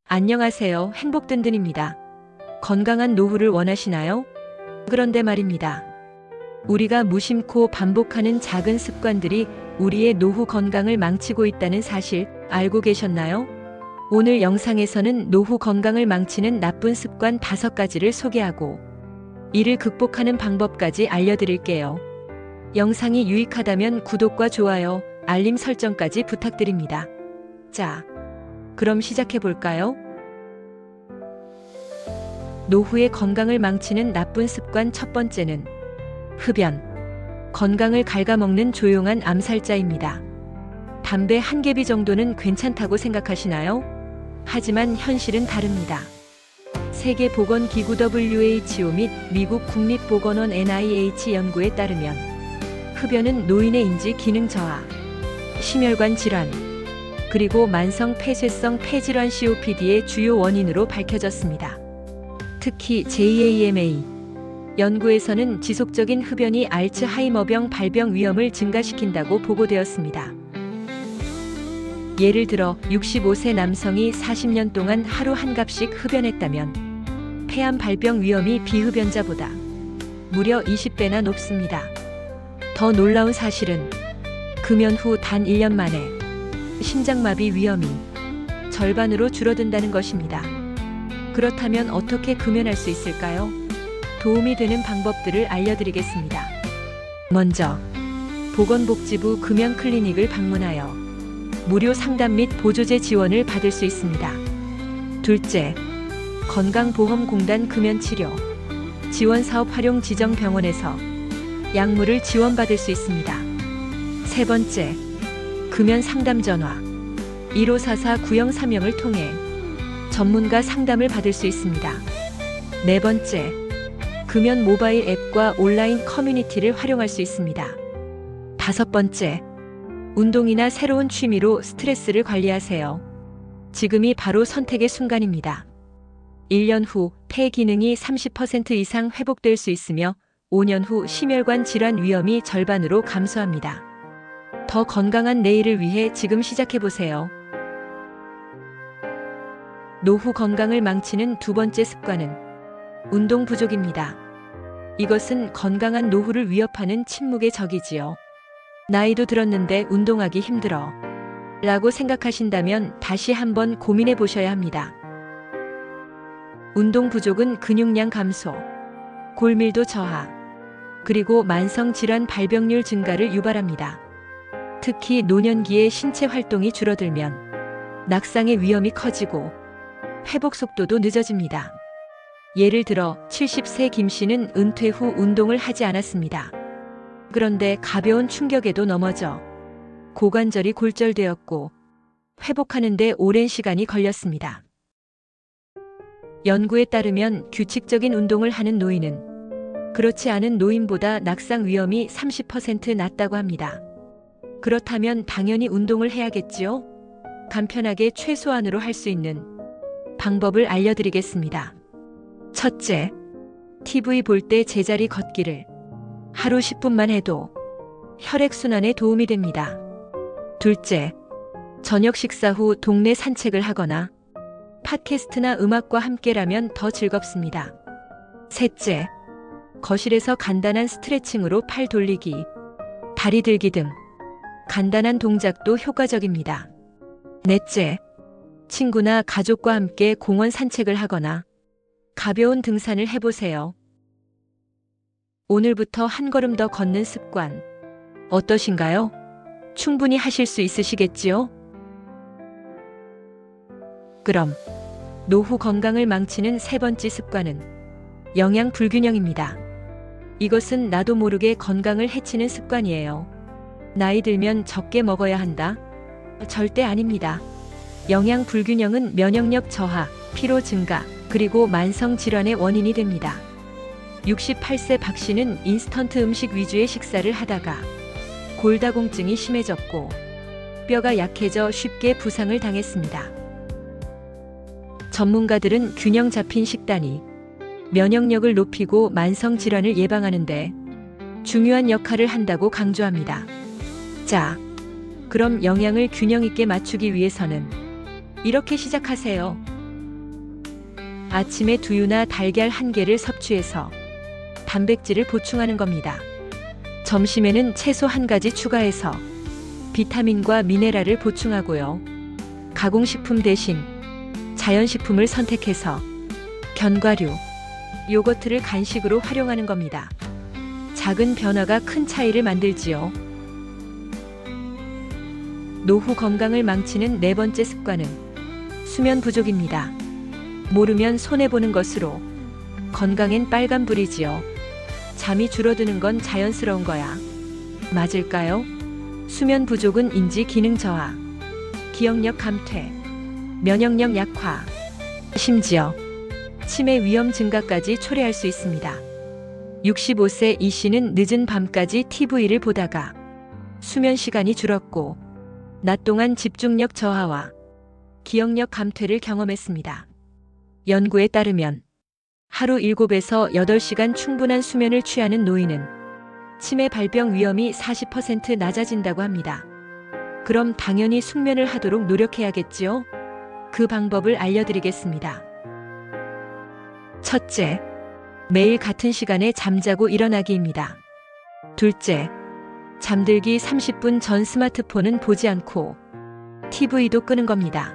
안녕하세요. 행복든든입니다. 건강한 노후를 원하시나요? 그런데 말입니다. 우리가 무심코 반복하는 작은 습관들이 우리의 노후 건강을 망치고 있다는 사실 알고 계셨나요? 오늘 영상에서는 노후 건강을 망치는 나쁜 습관 5가지를 소개하고 이를 극복하는 방법까지 알려드릴게요. 영상이 유익하다면 구독과 좋아요, 알림 설정까지 부탁드립니다. 자, 그럼 시작해볼까요? 노후의 건강을 망치는 나쁜 습관 첫 번째는 흡연. 건강을 갉아먹는 조용한 암살자입니다. 담배 한 개비 정도는 괜찮다고 생각하시나요? 하지만 현실은 다릅니다. 세계보건기구 WHO 및 미국 국립보건원 NIH 연구에 따르면 흡연은 노인의 인지 기능 저하, 심혈관 질환, 그리고 만성 폐쇄성 폐질환 COPD의 주요 원인으로 밝혀졌습니다. 특히 JAMA 연구에서는 지속적인 흡연이 알츠하이머병 발병 위험을 증가시킨다고 보고되었습니다. 예를 들어 65세 남성이 40년 동안 하루 한 갑씩 흡연했다면 폐암 발병 위험이 비흡연자보다 무려 20배나 높습니다. 더 놀라운 사실은 금연 후 단 1년 만에 심장마비 위험이 절반으로 줄어든다는 것입니다. 그렇다면 어떻게 금연할 수 있을까요? 도움이 되는 방법들을 알려드리겠습니다. 먼저, 보건복지부 금연 클리닉을 방문하여 무료 상담 및 보조제 지원을 받을 수 있습니다. 둘째, 건강보험공단 금연치료 지원사업 활용 지정 병원에서 약물을 지원받을 수 있습니다. 세 번째, 금연 상담 전화 1544-9030을 통해 전문가 상담을 받을 수 있습니다. 네 번째, 금연 모바일 앱과 온라인 커뮤니티를 활용할 수 있습니다. 다섯 번째, 운동이나 새로운 취미로 스트레스를 관리하세요. 지금이 바로 선택의 순간입니다. 1년 후 폐 기능이 30% 이상 회복될 수 있으며 5년 후 심혈관 질환 위험이 절반으로 감소합니다. 더 건강한 내일을 위해 지금 시작해보세요. 노후 건강을 망치는 두 번째 습관은 운동 부족입니다. 이것은 건강한 노후를 위협하는 침묵의 적이지요. 나이도 들었는데 운동하기 힘들어 라고 생각하신다면 다시 한번 고민해 보셔야 합니다. 운동 부족은 근육량 감소, 골밀도 저하, 그리고 만성질환 발병률 증가를 유발합니다. 특히 노년기에 신체 활동이 줄어들면 낙상의 위험이 커지고 회복 속도도 늦어집니다. 예를 들어 70세 김 씨는 은퇴 후 운동을 하지 않았습니다. 그런데 가벼운 충격에도 넘어져 고관절이 골절되었고 회복하는데 오랜 시간이 걸렸습니다. 연구에 따르면 규칙적인 운동을 하는 노인은 그렇지 않은 노인보다 낙상 위험이 30% 낮다고 합니다. 그렇다면 당연히 운동을 해야겠지요? 간편하게 최소한으로 할 수 있는 방법을 알려드리겠습니다. 첫째, TV 볼 때 제자리 걷기를 하루 10분만 해도 혈액순환에 도움이 됩니다. 둘째, 저녁 식사 후 동네 산책을 하거나 팟캐스트나 음악과 함께라면 더 즐겁습니다. 셋째, 거실에서 간단한 스트레칭으로 팔 돌리기, 다리 들기 등 간단한 동작도 효과적입니다. 넷째, 친구나 가족과 함께 공원 산책을 하거나 가벼운 등산을 해보세요. 오늘부터 한 걸음 더 걷는 습관 어떠신가요? 충분히 하실 수 있으시겠지요? 그럼 노후 건강을 망치는 세 번째 습관은 영양 불균형입니다. 이것은 나도 모르게 건강을 해치는 습관이에요. 나이 들면 적게 먹어야 한다? 절대 아닙니다. 영양 불균형은 면역력 저하, 피로 증가, 그리고 만성 질환의 원인이 됩니다. 68세 박 씨는 인스턴트 음식 위주의 식사를 하다가 골다공증이 심해졌고 뼈가 약해져 쉽게 부상을 당했습니다. 전문가들은 균형 잡힌 식단이 면역력을 높이고 만성 질환을 예방하는데 중요한 역할을 한다고 강조합니다. 자, 그럼 영양을 균형 있게 맞추기 위해서는 이렇게 시작하세요. 아침에 두유나 달걀 1개를 섭취해서 단백질을 보충하는 겁니다. 점심에는 채소 1가지 추가해서 비타민과 미네랄을 보충하고요. 가공식품 대신 자연식품을 선택해서 견과류, 요거트를 간식으로 활용하는 겁니다. 작은 변화가 큰 차이를 만들지요. 노후 건강을 망치는 4번째 습관은 수면 부족입니다. 모르면 손해보는 것으로 건강엔 빨간불이지요. 잠이 줄어드는 건 자연스러운 거야. 맞을까요? 수면 부족은 인지 기능 저하, 기억력 감퇴, 면역력 약화, 심지어 치매 위험 증가까지 초래할 수 있습니다. 65세 이 씨는 늦은 밤까지 TV를 보다가 수면 시간이 줄었고 낮 동안 집중력 저하와 기억력 감퇴를 경험했습니다. 연구에 따르면 하루 7에서 8시간 충분한 수면을 취하는 노인은 치매 발병 위험이 40% 낮아진다고 합니다. 그럼 당연히 숙면을 하도록 노력해야겠지요? 그 방법을 알려드리겠습니다. 첫째, 매일 같은 시간에 잠자고 일어나기입니다. 둘째, 잠들기 30분 전 스마트폰은 보지 않고 TV도 끄는 겁니다.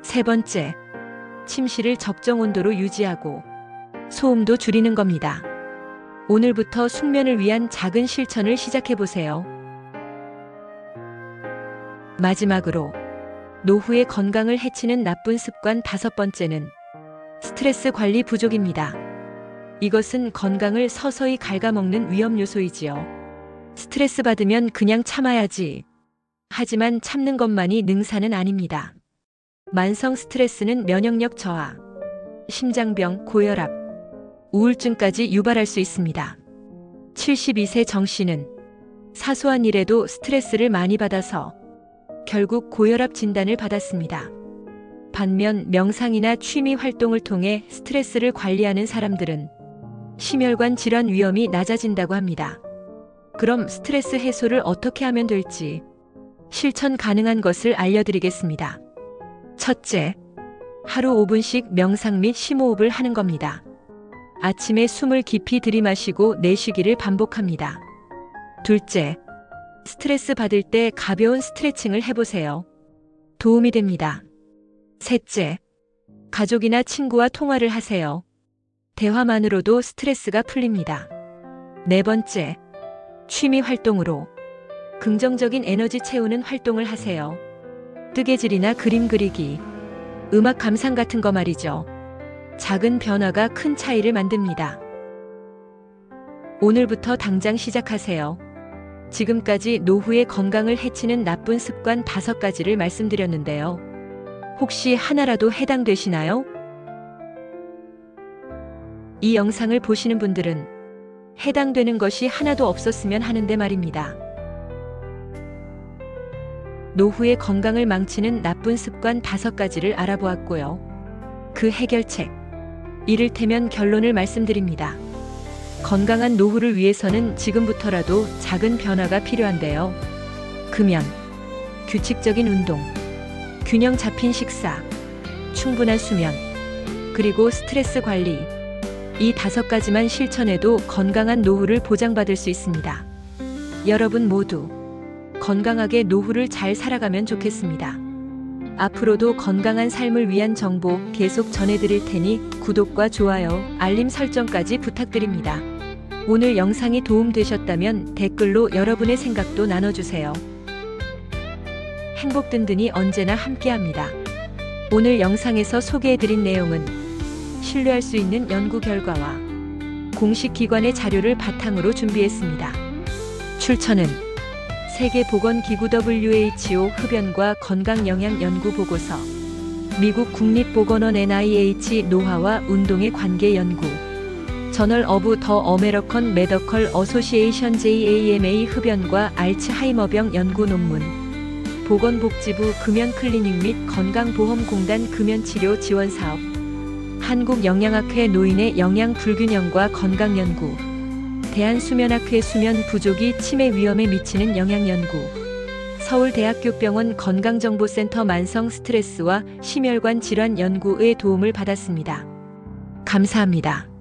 세 번째, 침실을 적정 온도로 유지하고 소음도 줄이는 겁니다. 오늘부터 숙면을 위한 작은 실천을 시작해보세요. 마지막으로 노후의 건강을 해치는 나쁜 습관 5번째는 스트레스 관리 부족입니다. 이것은 건강을 서서히 갉아먹는 위험 요소이지요. 스트레스 받으면 그냥 참아야지. 하지만 참는 것만이 능사는 아닙니다. 만성 스트레스는 면역력 저하, 심장병, 고혈압, 우울증까지 유발할 수 있습니다. 72세 정 씨는 사소한 일에도 스트레스를 많이 받아서 결국 고혈압 진단을 받았습니다. 반면 명상이나 취미 활동을 통해 스트레스를 관리하는 사람들은 심혈관 질환 위험이 낮아진다고 합니다. 그럼 스트레스 해소를 어떻게 하면 될지 실천 가능한 것을 알려드리겠습니다. 첫째, 하루 5분씩 명상 및 심호흡을 하는 겁니다. 아침에 숨을 깊이 들이마시고 내쉬기를 반복합니다. 둘째, 스트레스 받을 때 가벼운 스트레칭을 해보세요. 도움이 됩니다. 셋째, 가족이나 친구와 통화를 하세요. 대화만으로도 스트레스가 풀립니다. 네 번째, 취미 활동으로 긍정적인 에너지 채우는 활동을 하세요. 뜨개질이나 그림 그리기, 음악 감상 같은 거 말이죠. 작은 변화가 큰 차이를 만듭니다. 오늘부터 당장 시작하세요. 지금까지 노후의 건강을 해치는 나쁜 습관 5가지를 말씀드렸는데요. 혹시 하나라도 해당되시나요? 이 영상을 보시는 분들은 해당되는 것이 하나도 없었으면 하는데 말입니다. 노후의 건강을 망치는 나쁜 습관 5가지를 알아보았고요. 그 해결책, 이를테면 결론을 말씀드립니다. 건강한 노후를 위해서는 지금부터라도 작은 변화가 필요한데요. 금연, 규칙적인 운동, 균형 잡힌 식사, 충분한 수면, 그리고 스트레스 관리. 이 5가지만 실천해도 건강한 노후를 보장받을 수 있습니다. 여러분 모두 건강하게 노후를 잘 살아가면 좋겠습니다. 앞으로도 건강한 삶을 위한 정보 계속 전해드릴 테니 구독과 좋아요, 알림 설정까지 부탁드립니다. 오늘 영상이 도움되셨다면 댓글로 여러분의 생각도 나눠주세요. 행복 든든히 언제나 함께합니다. 오늘 영상에서 소개해드린 내용은 신뢰할 수 있는 연구 결과와 공식 기관의 자료를 바탕으로 준비했습니다. 출처는 세계보건기구 WHO 흡연과 건강영양연구보고서, 미국 국립보건원 NIH 노화와 운동의 관계 연구, 저널 어브 더 어메리컨 메디컬 어소시에이션 JAMA 흡연과 알츠하이머병 연구 논문, 보건복지부 금연클리닉 및 건강보험공단 금연치료 지원사업, 한국영양학회 노인의 영양불균형과 건강연구, 대한수면학회 수면 부족이 치매 위험에 미치는 영향연구, 서울대학교병원 건강정보센터 만성 스트레스와 심혈관 질환 연구의 도움을 받았습니다. 감사합니다.